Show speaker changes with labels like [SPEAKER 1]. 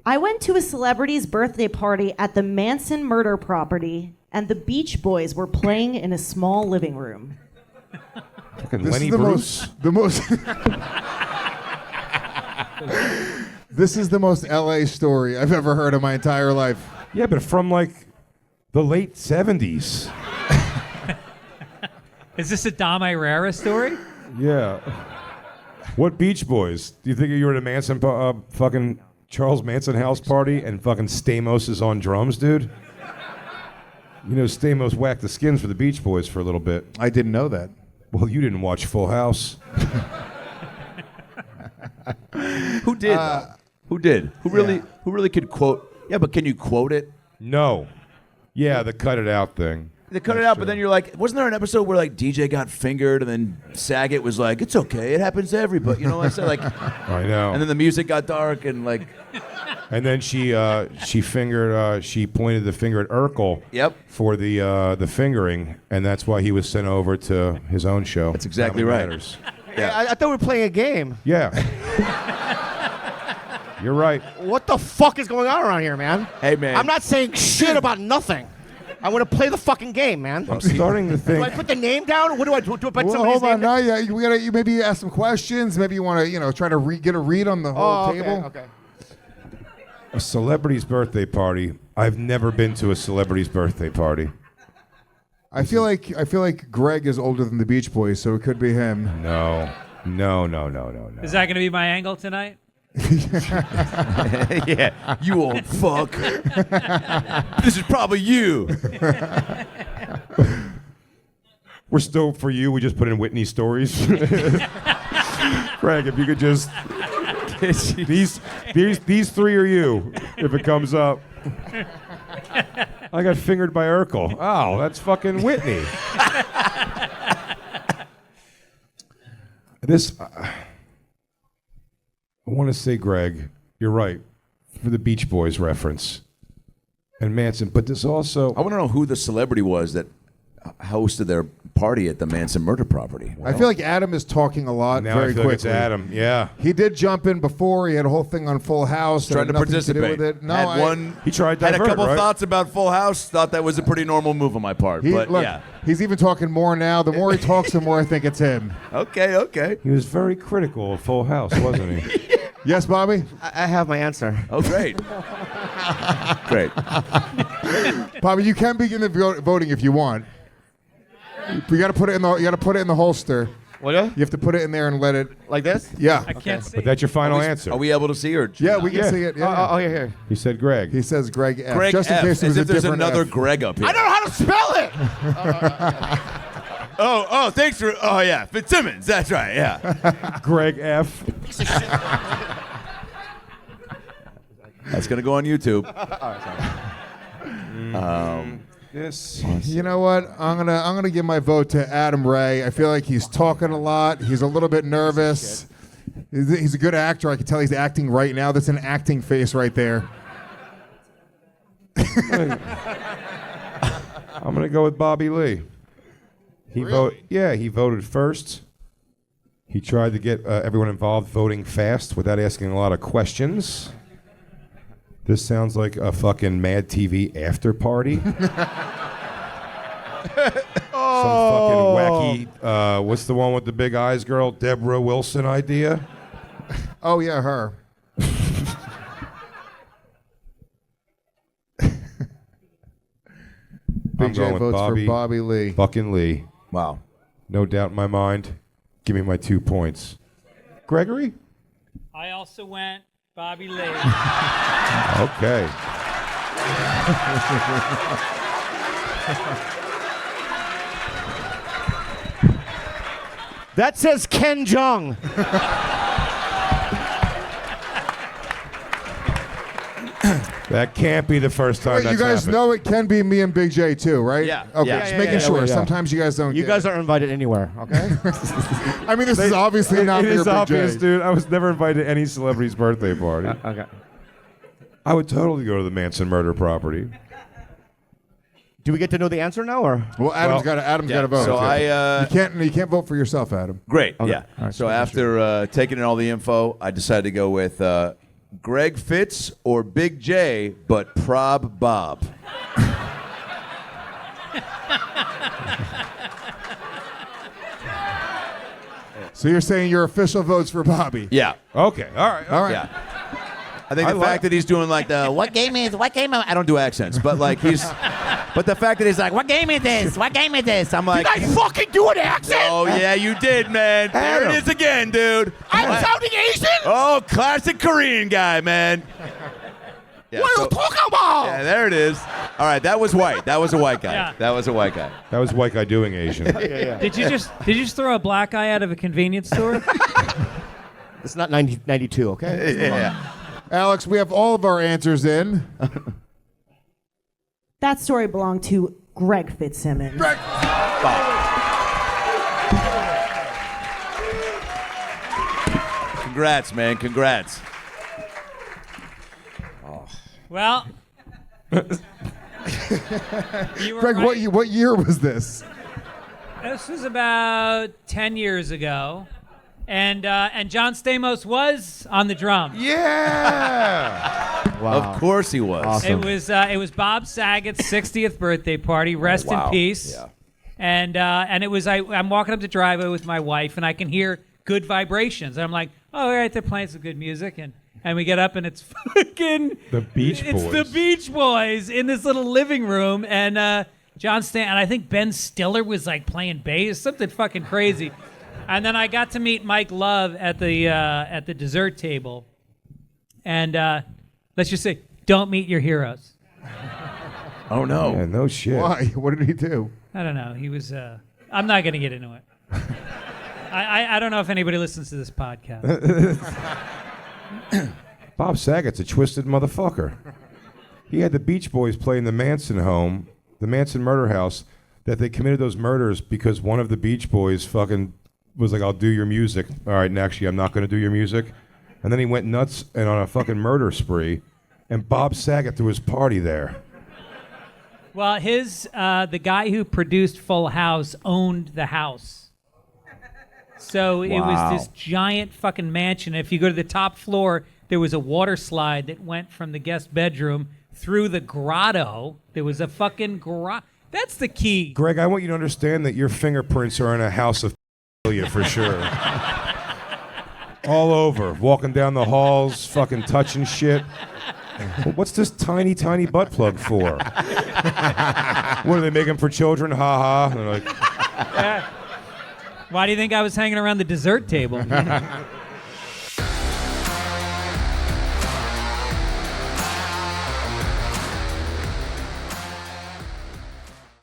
[SPEAKER 1] I went to a celebrity's birthday party at the Manson murder property, and the Beach Boys were playing in a small living room.
[SPEAKER 2] This Lenny Bruce?
[SPEAKER 3] This is the most LA story I've ever heard in my entire life.
[SPEAKER 2] Yeah, but from like the late 70s.
[SPEAKER 4] Is this a Dom Irera story?
[SPEAKER 2] Yeah. What Beach Boys? Do you think you were at a Manson fucking Charles Manson house party and fucking Stamos is on drums, dude? You know, Stamos whacked the skins for the Beach Boys for a little bit.
[SPEAKER 3] I didn't know that.
[SPEAKER 2] Well, you didn't watch Full House.
[SPEAKER 5] Who did? Who did? Who really could quote? Yeah, but can you quote it?
[SPEAKER 2] No. Yeah, the cut it out thing.
[SPEAKER 5] They cut it out, but then you're like, wasn't there an episode where like DJ got fingered and then Saget was like, it's okay, it happens to everybody. You know what I said? Like,
[SPEAKER 2] I know.
[SPEAKER 5] And then the music got dark and like.
[SPEAKER 2] And then she fingered, she pointed the finger at Urkel.
[SPEAKER 5] Yep.
[SPEAKER 2] For the fingering, and that's why he was sent over to his own show.
[SPEAKER 5] That's exactly right.
[SPEAKER 6] Yeah. I thought we were playing a game.
[SPEAKER 2] Yeah. You're right.
[SPEAKER 6] What the fuck is going on around here, man?
[SPEAKER 5] Hey, man.
[SPEAKER 6] I'm not saying shit about nothing. I want to play the fucking game, man.
[SPEAKER 2] I'm starting to think.
[SPEAKER 6] Do I put the name down, or what do I do? Do I put
[SPEAKER 3] Well,
[SPEAKER 6] somebody's
[SPEAKER 3] hold on.
[SPEAKER 6] name
[SPEAKER 3] Now,
[SPEAKER 6] down?
[SPEAKER 3] you gotta maybe ask some questions. Maybe you want to, try to get a read on the whole table.
[SPEAKER 6] Okay.
[SPEAKER 2] A celebrity's birthday party. I've never been to a celebrity's birthday party.
[SPEAKER 3] I feel like Greg is older than the Beach Boys, so it could be him.
[SPEAKER 2] No.
[SPEAKER 4] Is that going to be my angle tonight?
[SPEAKER 5] Yeah, you old fuck. This is probably you.
[SPEAKER 2] We're still for you. We just put in Whitney stories. Greg, if you could just these three are you. If it comes up, I got fingered by Urkel. Oh, that's fucking Whitney. I want to say, Greg, you're right for the Beach Boys reference and Manson, but there's also.
[SPEAKER 5] I want to know who the celebrity was that hosted their party at the Manson murder property.
[SPEAKER 3] I feel like Adam is talking a lot
[SPEAKER 2] Now
[SPEAKER 3] very
[SPEAKER 2] I feel
[SPEAKER 3] quickly.
[SPEAKER 2] like it's Adam, yeah.
[SPEAKER 3] He did jump in before. He had a whole thing on Full House.
[SPEAKER 5] Trying to
[SPEAKER 3] nothing
[SPEAKER 5] participate.
[SPEAKER 3] To do with it. No,
[SPEAKER 2] He tried to
[SPEAKER 5] had a
[SPEAKER 2] divert,
[SPEAKER 5] couple
[SPEAKER 2] right?
[SPEAKER 5] thoughts about Full House. Thought that was a pretty normal move on my part. But
[SPEAKER 3] look,
[SPEAKER 5] yeah.
[SPEAKER 3] he's even talking more now. The more he talks, the more I think it's him.
[SPEAKER 5] Okay.
[SPEAKER 2] He was very critical of Full House, wasn't he?
[SPEAKER 3] Yes, Bobby?
[SPEAKER 6] I have my answer.
[SPEAKER 5] Oh, great. Great.
[SPEAKER 3] Bobby, you can begin the voting if you want. You got to put it in the holster.
[SPEAKER 6] What?
[SPEAKER 3] You have to put it in there and let it.
[SPEAKER 6] Like this?
[SPEAKER 3] Yeah.
[SPEAKER 4] I can't see.
[SPEAKER 2] But that's your final answer.
[SPEAKER 5] Are we able to see or?
[SPEAKER 3] Yeah, we can see it. Yeah.
[SPEAKER 6] Oh, here.
[SPEAKER 2] He said Greg.
[SPEAKER 3] He says Greg F.
[SPEAKER 5] Greg
[SPEAKER 3] just in
[SPEAKER 5] F,
[SPEAKER 3] case there was
[SPEAKER 5] as
[SPEAKER 3] a
[SPEAKER 5] if there's
[SPEAKER 3] different
[SPEAKER 5] another
[SPEAKER 3] F.
[SPEAKER 5] Greg up here.
[SPEAKER 6] I don't know how to spell it.
[SPEAKER 5] Oh, thanks for. Oh, yeah, Fitzsimmons. That's right. Yeah.
[SPEAKER 2] Greg F.
[SPEAKER 5] That's gonna go on YouTube.
[SPEAKER 3] You know what? I'm gonna give my vote to Adam Ray. I feel like he's talking a lot. He's a little bit nervous. He's a good actor. I can tell he's acting right now. That's an acting face right there.
[SPEAKER 2] I'm gonna go with Bobby Lee. He voted first. He tried to get everyone involved voting fast without asking a lot of questions. This sounds like a fucking Mad TV after party. Some fucking wacky, what's the one with the big eyes girl? Deborah Wilson idea?
[SPEAKER 3] Oh, yeah, her. Big J votes for Bobby Lee.
[SPEAKER 2] Fucking Lee.
[SPEAKER 5] Wow.
[SPEAKER 2] No doubt in my mind. Give me my 2 points. Gregory?
[SPEAKER 4] I also went Bobby Lee.
[SPEAKER 2] Okay.
[SPEAKER 6] That says Ken Jeong.
[SPEAKER 2] That can't be the first time
[SPEAKER 3] Wait,
[SPEAKER 2] that's
[SPEAKER 3] you guys
[SPEAKER 2] happened.
[SPEAKER 3] know it can be me and Big J too, right?
[SPEAKER 5] Yeah.
[SPEAKER 3] Okay,
[SPEAKER 5] Yeah.
[SPEAKER 3] just
[SPEAKER 5] Yeah,
[SPEAKER 3] making
[SPEAKER 6] yeah,
[SPEAKER 3] sure.
[SPEAKER 6] yeah.
[SPEAKER 3] Sometimes you guys don't.
[SPEAKER 6] You
[SPEAKER 3] get
[SPEAKER 6] guys
[SPEAKER 3] it.
[SPEAKER 6] aren't invited anywhere, okay?
[SPEAKER 3] I mean, this is obviously not
[SPEAKER 2] It
[SPEAKER 3] your
[SPEAKER 2] is
[SPEAKER 3] Big
[SPEAKER 2] obvious,
[SPEAKER 3] J.
[SPEAKER 2] dude. I was never invited to any celebrity's birthday party.
[SPEAKER 6] Okay.
[SPEAKER 2] I would totally go to the Manson murder property.
[SPEAKER 6] Do we get to know the answer now, or?
[SPEAKER 3] Well, Adam's got to vote.
[SPEAKER 5] So
[SPEAKER 3] you can't vote for yourself, Adam.
[SPEAKER 5] Great.
[SPEAKER 6] Okay.
[SPEAKER 5] Yeah.
[SPEAKER 6] All right,
[SPEAKER 5] So after taking in all the info, I decided to go with Greg Fitz or Big J, but Prob Bob.
[SPEAKER 3] So you're saying your official vote's for Bobby?
[SPEAKER 5] Yeah.
[SPEAKER 2] Okay. All right.
[SPEAKER 3] All right.
[SPEAKER 5] Yeah. I think the fact that he's doing like the what game I don't do accents, but like but the fact that he's like, what game is this? What game is this? I'm like,
[SPEAKER 6] Did I fucking do an accent?
[SPEAKER 5] oh yeah, you did, man. There it is again, dude.
[SPEAKER 6] I'm sounding Asian?
[SPEAKER 5] Oh, classic Korean guy, man. Yeah,
[SPEAKER 6] What are you talking about?
[SPEAKER 5] Yeah, there it is. All right, that was white. That was a white guy.
[SPEAKER 4] Yeah.
[SPEAKER 5] That was a white guy.
[SPEAKER 2] That was white guy doing Asian.
[SPEAKER 4] Did you just throw a black guy out of a convenience store?
[SPEAKER 6] It's not 92, okay?
[SPEAKER 5] Yeah.
[SPEAKER 3] Alex, we have all of our answers in.
[SPEAKER 1] That story belonged to Greg Fitzsimmons.
[SPEAKER 5] Congrats, man. Congrats.
[SPEAKER 4] Well, you were
[SPEAKER 3] Greg,
[SPEAKER 4] right.
[SPEAKER 3] what year was this?
[SPEAKER 4] This was about 10 years ago, and John Stamos was on the drums.
[SPEAKER 2] Yeah.
[SPEAKER 5] Of course he was.
[SPEAKER 6] Awesome.
[SPEAKER 4] It was Bob Saget's 60th birthday party. Rest in peace.
[SPEAKER 5] Yeah.
[SPEAKER 4] And it was I'm walking up the driveway with my wife, and I can hear good vibrations. And I'm like, oh, all right, they're playing some good music, and we get up, and it's fucking
[SPEAKER 2] The Beach Boys.
[SPEAKER 4] It's the Beach Boys in this little living room, and John Stan, and I think Ben Stiller was like playing bass, something fucking crazy. And then I got to meet Mike Love at the dessert table, and let's just say, don't meet your heroes.
[SPEAKER 5] Oh no.
[SPEAKER 2] Yeah, no shit.
[SPEAKER 3] Why? What did he do?
[SPEAKER 4] I don't know. He was. I'm not going to get into it. I don't know if anybody listens to this podcast.
[SPEAKER 2] Bob Saget's a twisted motherfucker. He had the Beach Boys play in the Manson home, the Manson murder house, that they committed those murders because one of the Beach Boys fucking was like, I'll do your music. All right, and actually, I'm not going to do your music. And then he went nuts and on a fucking murder spree, and Bob Saget threw his party there.
[SPEAKER 4] Well, the guy who produced Full House owned the house. So it was this giant fucking mansion. If you go to the top floor, there was a water slide that went from the guest bedroom through the grotto. There was a fucking grotto. That's the key.
[SPEAKER 2] Greg, I want you to understand that your fingerprints are in a house of for sure. All over, walking down the halls, fucking touching shit. What's this tiny, tiny butt plug for? What are they making for children? Ha ha. They're like,
[SPEAKER 4] Why do you think I was hanging around the dessert table?